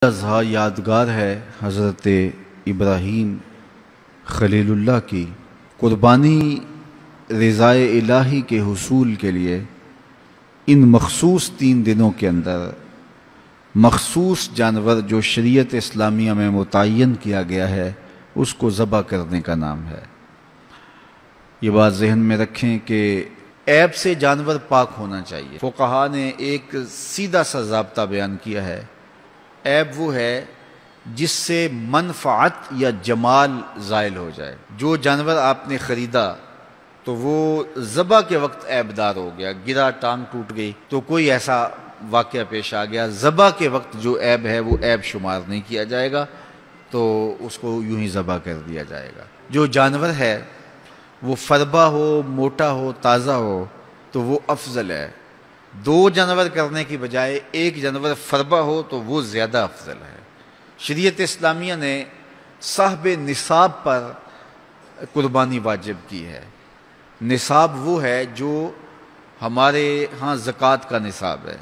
اضحیٰ یادگار ہے حضرت ابراہیم خلیل اللہ کی قربانی رضائے الہی کے حصول کے لیے ان مخصوص 3 دنوں کے اندر مخصوص جانور جو شریعت اسلامیہ میں متعین کیا گیا ہے اس کو ذبح کرنے کا نام ہے۔ یہ بات ذہن میں رکھیں کہ عیب سے جانور پاک ہونا چاہیے۔ فقہا نے ایک سیدھا سا ضابطہ بیان کیا ہے، عیب وہ ہے جس سے منفعت یا جمال زائل ہو جائے۔ جو جانور آپ نے خریدا تو وہ ذبح کے وقت عیب دار ہو گیا، گرا، ٹانگ ٹوٹ گئی تو کوئی ایسا واقعہ پیش آ گیا، ذبح کے وقت جو عیب ہے وہ عیب شمار نہیں کیا جائے گا، تو اس کو یوں ہی ذبح کر دیا جائے گا۔ جو جانور ہے وہ فربا ہو، موٹا ہو، تازہ ہو تو وہ افضل ہے۔ 2 جانور کرنے کی بجائے 1 جانور فربا ہو تو وہ زیادہ افضل ہے۔ شریعت اسلامیہ نے صاحب نصاب پر قربانی واجب کی ہے۔ نصاب وہ ہے جو ہمارے ہاں زکوٰۃ کا نصاب ہے،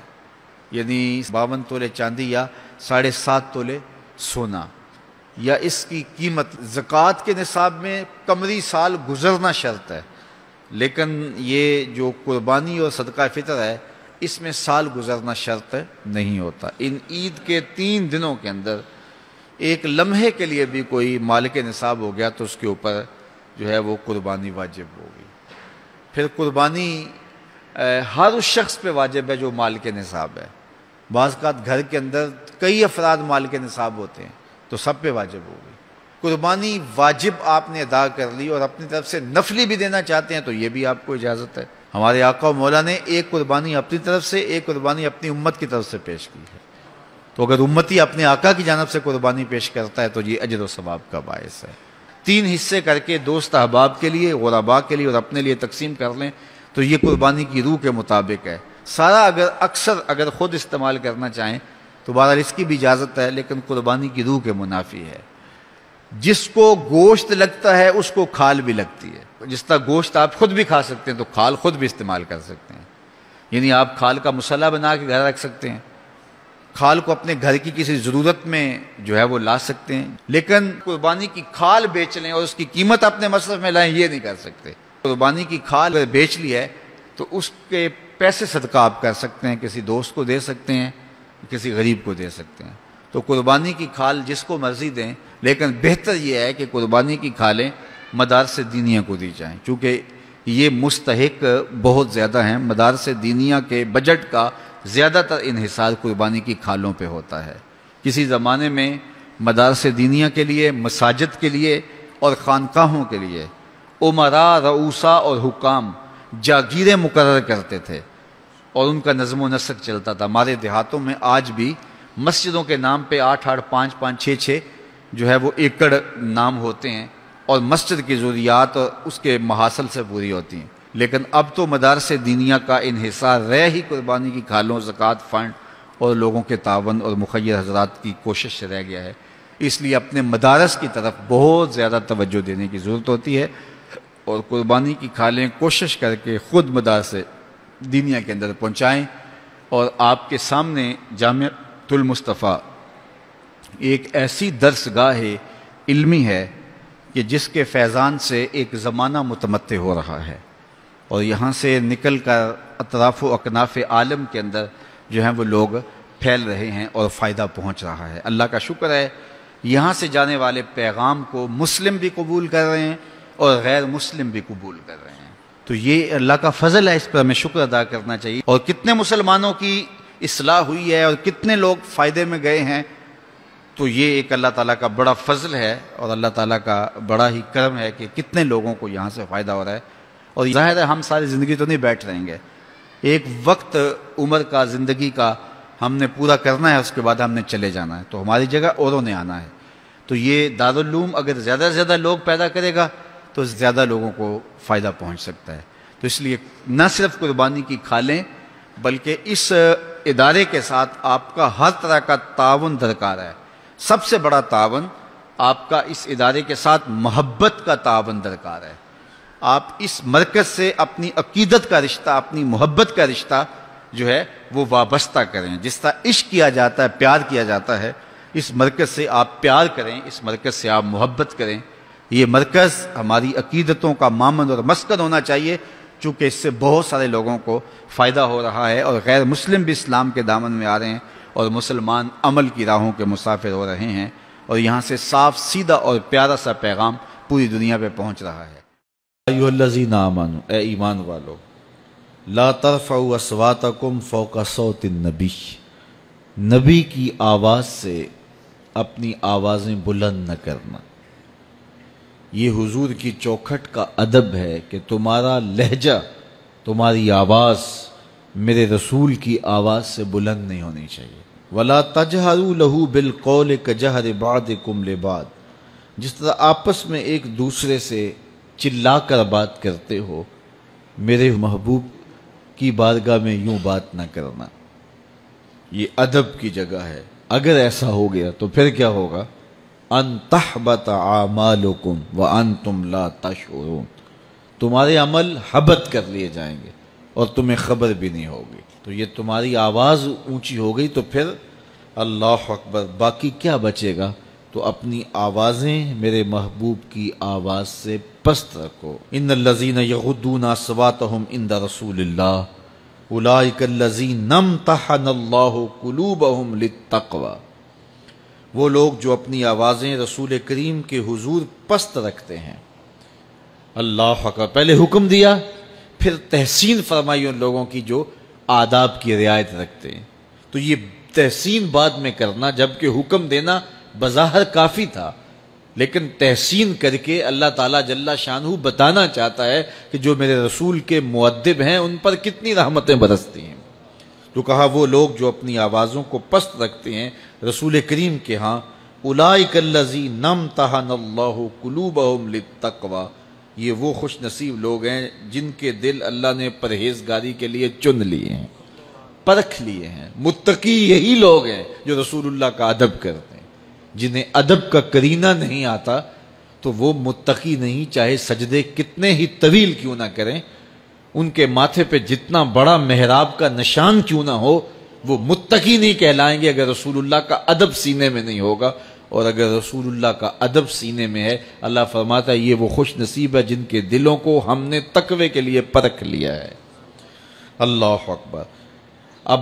یعنی 52 تولے چاندی یا 7.5 تولے سونا، یا اس کی قیمت۔ زکوٰۃ کے نصاب میں قمری سال گزرنا شرط ہے، لیکن یہ جو قربانی اور صدقہ فطر ہے اس میں سال گزرنا شرط نہیں ہوتا۔ ان عید کے 3 دنوں کے اندر ایک لمحے کے لیے بھی کوئی مالک نصاب ہو گیا تو اس کے اوپر جو ہے وہ قربانی واجب ہوگی۔ پھر قربانی ہر اس شخص پہ واجب ہے جو مالک نصاب ہے۔ بعض اوقات گھر کے اندر کئی افراد مالک نصاب ہوتے ہیں تو سب پہ واجب ہوگی۔ قربانی واجب آپ نے ادا کر لی اور اپنی طرف سے نفلی بھی دینا چاہتے ہیں تو یہ بھی آپ کو اجازت ہے۔ ہمارے آقا و مولا نے ایک قربانی اپنی طرف سے، ایک قربانی اپنی امت کی طرف سے پیش کی ہے، تو اگر امتی اپنے آقا کی جانب سے قربانی پیش کرتا ہے تو یہ اجر و ثواب کا باعث ہے۔ 3 حصے کر کے دوست احباب کے لیے، غرباء کے لیے اور اپنے لیے تقسیم کر لیں تو یہ قربانی کی روح کے مطابق ہے۔ سارا اگر خود استعمال کرنا چاہیں تو بہرحال اس کی بھی اجازت ہے، لیکن قربانی کی روح کے منافی ہے۔ جس کو گوشت لگتا ہے اس کو کھال بھی لگتی ہے۔ جس طرح گوشت آپ خود بھی کھا سکتے ہیں تو کھال خود بھی استعمال کر سکتے ہیں، یعنی آپ کھال کا مسلح بنا کے گھر رکھ سکتے ہیں، کھال کو اپنے گھر کی کسی ضرورت میں جو ہے وہ لا سکتے ہیں، لیکن قربانی کی کھال بیچ لیں اور اس کی قیمت اپنے مصرف میں لائیں یہ نہیں کر سکتے۔ قربانی کی کھال اگر بیچ لی ہے تو اس کے پیسے صدقہ آپ کر سکتے ہیں، کسی دوست کو دے سکتے ہیں، کسی غریب کو دے سکتے ہیں۔ تو قربانی کی کھال جس کو مرضی دیں، لیکن بہتر یہ ہے کہ قربانی کی کھالیں مدارس دینیہ کو دی جائیں، چونکہ یہ مستحق بہت زیادہ ہیں۔ مدارس دینیہ کے بجٹ کا زیادہ تر انحصار قربانی کی کھالوں پہ ہوتا ہے۔ کسی زمانے میں مدارس دینیہ کے لیے، مساجد کے لیے اور خانقاہوں کے لیے امراء، رؤوسا اور حکام جاگیریں مقرر کرتے تھے اور ان کا نظم و نسق چلتا تھا۔ ہمارے دیہاتوں میں آج بھی مسجدوں کے نام پہ 8-8، 5-5، 6-6 جو ہے وہ ایکڑ نام ہوتے ہیں اور مسجد کی ضروریات اس کے محاصل سے پوری ہوتی ہیں، لیکن اب تو مدارس دینیہ کا انحصار رہ ہی قربانی کی کھالوں، زکوٰۃ فنڈ اور لوگوں کے تعاون اور مخیر حضرات کی کوشش سے رہ گیا ہے۔ اس لیے اپنے مدارس کی طرف بہت زیادہ توجہ دینے کی ضرورت ہوتی ہے اور قربانی کی کھالیں کوشش کر کے خود مدارس دینیہ کے اندر پہنچائیں۔ اور آپ کے سامنے جامعۃ المصطفیٰ ایک ایسی درس گاہ علمی ہے کہ جس کے فیضان سے ایک زمانہ متمتع ہو رہا ہے اور یہاں سے نکل کر اطراف و اکناف عالم کے اندر جو ہیں وہ لوگ پھیل رہے ہیں اور فائدہ پہنچ رہا ہے۔ اللہ کا شکر ہے یہاں سے جانے والے پیغام کو مسلم بھی قبول کر رہے ہیں اور غیر مسلم بھی قبول کر رہے ہیں، تو یہ اللہ کا فضل ہے، اس پر ہمیں شکر ادا کرنا چاہیے۔ اور کتنے مسلمانوں کی اصلاح ہوئی ہے اور کتنے لوگ فائدے میں گئے ہیں، تو یہ ایک اللہ تعالیٰ کا بڑا فضل ہے اور اللہ تعالیٰ کا بڑا ہی کرم ہے کہ کتنے لوگوں کو یہاں سے فائدہ ہو رہا ہے۔ اور ظاہر ہے ہم ساری زندگی تو نہیں بیٹھ رہیں گے، ایک وقت عمر کا، زندگی کا ہم نے پورا کرنا ہے، اس کے بعد ہم نے چلے جانا ہے، تو ہماری جگہ اوروں نے آنا ہے۔ تو یہ دارالعلوم اگر زیادہ سے زیادہ لوگ پیدا کرے گا تو زیادہ لوگوں کو فائدہ پہنچ سکتا ہے۔ تو اس لیے نہ صرف قربانی کی کھالیں بلکہ اس ادارے کے ساتھ آپ کا ہر طرح کا تعاون درکار ہے۔ سب سے بڑا تعاون آپ کا اس ادارے کے ساتھ محبت کا تعاون درکار ہے۔ آپ اس مرکز سے اپنی عقیدت کا رشتہ، اپنی محبت کا رشتہ جو ہے وہ وابستہ کریں۔ جس طرح عشق کیا جاتا ہے، پیار کیا جاتا ہے، اس مرکز سے آپ پیار کریں، اس مرکز سے آپ محبت کریں۔ یہ مرکز ہماری عقیدتوں کا مامن اور مسکن ہونا چاہیے، چونکہ اس سے بہت سارے لوگوں کو فائدہ ہو رہا ہے، اور غیر مسلم بھی اسلام کے دامن میں آ رہے ہیں، اور مسلمان عمل کی راہوں کے مسافر ہو رہے ہیں، اور یہاں سے صاف سیدھا اور پیارا سا پیغام پوری دنیا پہ پہنچ رہا ہے۔ ایھا الذین آمنوا، اے ایمان والو، لا ترفعوا اصواتکم فوق صوت النبی، نبی کی آواز سے اپنی آوازیں بلند نہ کرنا۔ یہ حضور کی چوکھٹ کا ادب ہے کہ تمہارا لہجہ، تمہاری آواز میرے رسول کی آواز سے بلند نہیں ہونی چاہیے۔ وَلَا تَجْهَرُوا لَهُ بِالْقَوْلِ كَجَهْرِ بَعْضِكُمْ لِبَعْضٍ، جس طرح آپس میں ایک دوسرے سے چلا کر بات کرتے ہو، میرے محبوب کی بارگاہ میں یوں بات نہ کرنا۔ یہ ادب کی جگہ ہے۔ اگر ایسا ہو گیا تو پھر کیا ہوگا؟ ان تحبط اعمالکم وانتم لا تشعرون، تمہارے عمل حبط کر لیے جائیں گے اور تمہیں خبر بھی نہیں ہوگی۔ تو یہ تمہاری آواز اونچی ہو گئی تو پھر اللہ اکبر، باقی کیا بچے گا؟ تو اپنی آوازیں میرے محبوب کی آواز سے پست رکھو۔ ان الذین یغضون اصواتهم عند رسول اللہ اولئک الذین امتحن اللہ قلوبهم للتقوی، وہ لوگ جو اپنی آوازیں رسول کریم کے حضور پست رکھتے ہیں۔ اللہ اکبر، پہلے حکم دیا، پھر تحسین فرمائی ان لوگوں کی جو آداب کی رعایت رکھتے ہیں۔ تو یہ تحسین بعد میں کرنا، جبکہ حکم دینا بظاہر کافی تھا، لیکن تحسین کر کے اللہ تعالیٰ جل شانہ بتانا چاہتا ہے کہ جو میرے رسول کے مؤدب ہیں ان پر کتنی رحمتیں برستی ہیں۔ تو کہا وہ لوگ جو اپنی آوازوں کو پست رکھتے ہیں رسول کریم کے ہاں، اولئک الذین امتحن اللہ قلوبهم للتقوی، یہ وہ خوش نصیب لوگ ہیں جن کے دل اللہ نے پرہیزگاری کے لیے چن لیے ہیں، پرکھ لیے ہیں۔ متقی یہی لوگ ہیں جو رسول اللہ کا ادب کرتے ہیں۔ جنہیں ادب کا کرینہ نہیں آتا تو وہ متقی نہیں، چاہے سجدے کتنے ہی طویل کیوں نہ کریں، ان کے ماتھے پہ جتنا بڑا محراب کا نشان کیوں نہ ہو، وہ متقی نہیں کہلائیں گے اگر رسول اللہ کا ادب سینے میں نہیں ہوگا۔ اور اگر رسول اللہ کا ادب سینے میں ہے، اللہ فرماتا ہے یہ وہ خوش نصیب ہے جن کے دلوں کو ہم نے تقوی کے لیے پرکھ لیا ہے۔ اللہ اکبر۔ اب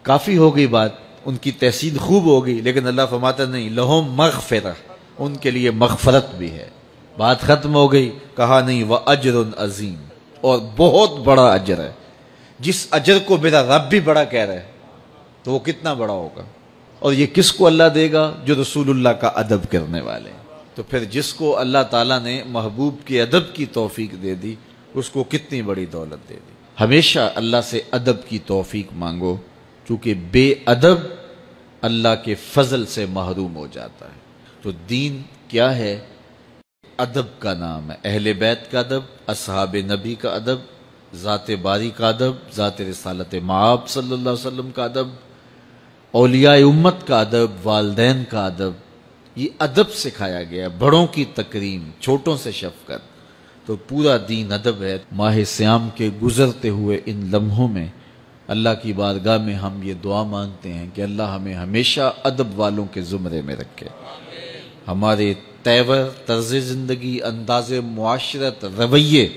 کافی ہو گئی بات، ان کی تحسین خوب ہوگی، لیکن اللہ فرماتا نہیں، لہم مغفرہ، ان کے لیے مغفرت بھی ہے۔ بات ختم ہو گئی، کہا نہیں وَأَجْرٌ عظیم، اور بہت بڑا اجر ہے۔ جس اجر کو میرا رب بھی بڑا کہہ رہا ہے تو وہ کتنا بڑا ہوگا، اور یہ کس کو اللہ دے گا؟ جو رسول اللہ کا ادب کرنے والے ہیں۔ تو پھر جس کو اللہ تعالیٰ نے محبوب کے ادب کی توفیق دے دی، اس کو کتنی بڑی دولت دے دی۔ ہمیشہ اللہ سے ادب کی توفیق مانگو، چونکہ بے ادب اللہ کے فضل سے محروم ہو جاتا ہے۔ تو دین کیا ہے؟ ادب کا نام ہے۔ اہل بیت کا ادب، اصحاب نبی کا ادب، ذات باری کا ادب، ذات رسالت مآب صلی اللہ علیہ وسلم کا ادب، اولیاء امت کا ادب، والدین کا ادب، یہ ادب سکھایا گیا۔ بڑوں کی تکریم، چھوٹوں سے شفقت، تو پورا دین ادب ہے۔ ماہ صیام کے گزرتے ہوئے ان لمحوں میں اللہ کی بارگاہ میں ہم یہ دعا مانگتے ہیں کہ اللہ ہمیں ہمیشہ ادب والوں کے زمرے میں رکھے، ہمارے تیور، طرز زندگی، انداز معاشرت، رویے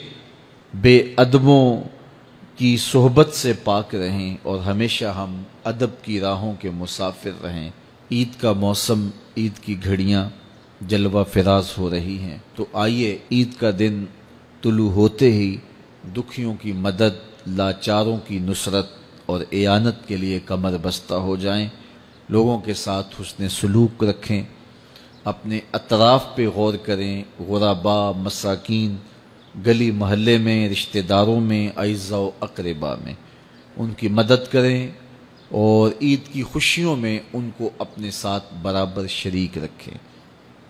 بے ادبوں کی صحبت سے پاک رہیں، اور ہمیشہ ہم ادب کی راہوں کے مسافر رہیں۔ عید کا موسم، عید کی گھڑیاں جلوہ فراز ہو رہی ہیں، تو آئیے عید کا دن طلوع ہوتے ہی دکھیوں کی مدد، لاچاروں کی نصرت اور اعانت کے لیے کمر بستہ ہو جائیں۔ لوگوں کے ساتھ حسن سلوک رکھیں، اپنے اطراف پہ غور کریں، غرباء، مساکین، گلی محلے میں، رشتہ داروں میں، اعزاء و اقرباء میں ان کی مدد کریں، اور عید کی خوشیوں میں ان کو اپنے ساتھ برابر شریک رکھیں۔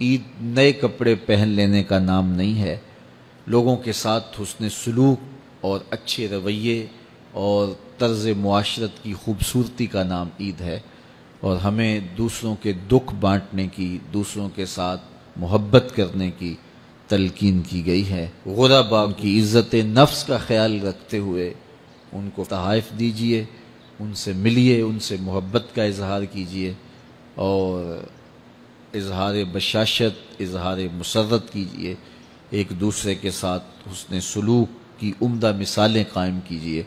عید نئے کپڑے پہن لینے کا نام نہیں ہے، لوگوں کے ساتھ حسن سلوک اور اچھے رویے اور طرز معاشرت کی خوبصورتی کا نام عید ہے، اور ہمیں دوسروں کے دکھ بانٹنے کی، دوسروں کے ساتھ محبت کرنے کی تلقین کی گئی ہے۔ غرباء کی عزت نفس کا خیال رکھتے ہوئے ان کو تحائف دیجیے، ان سے ملیے، ان سے محبت کا اظہار کیجیے، اور اظہار بشاشت، اظہار مسرت کیجیے، ایک دوسرے کے ساتھ حسن سلوک کی عمدہ مثالیں قائم کیجیے۔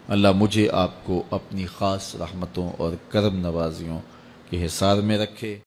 اللہ مجھے آپ کو اپنی خاص رحمتوں اور کرم نوازیوں کے حصار میں رکھے۔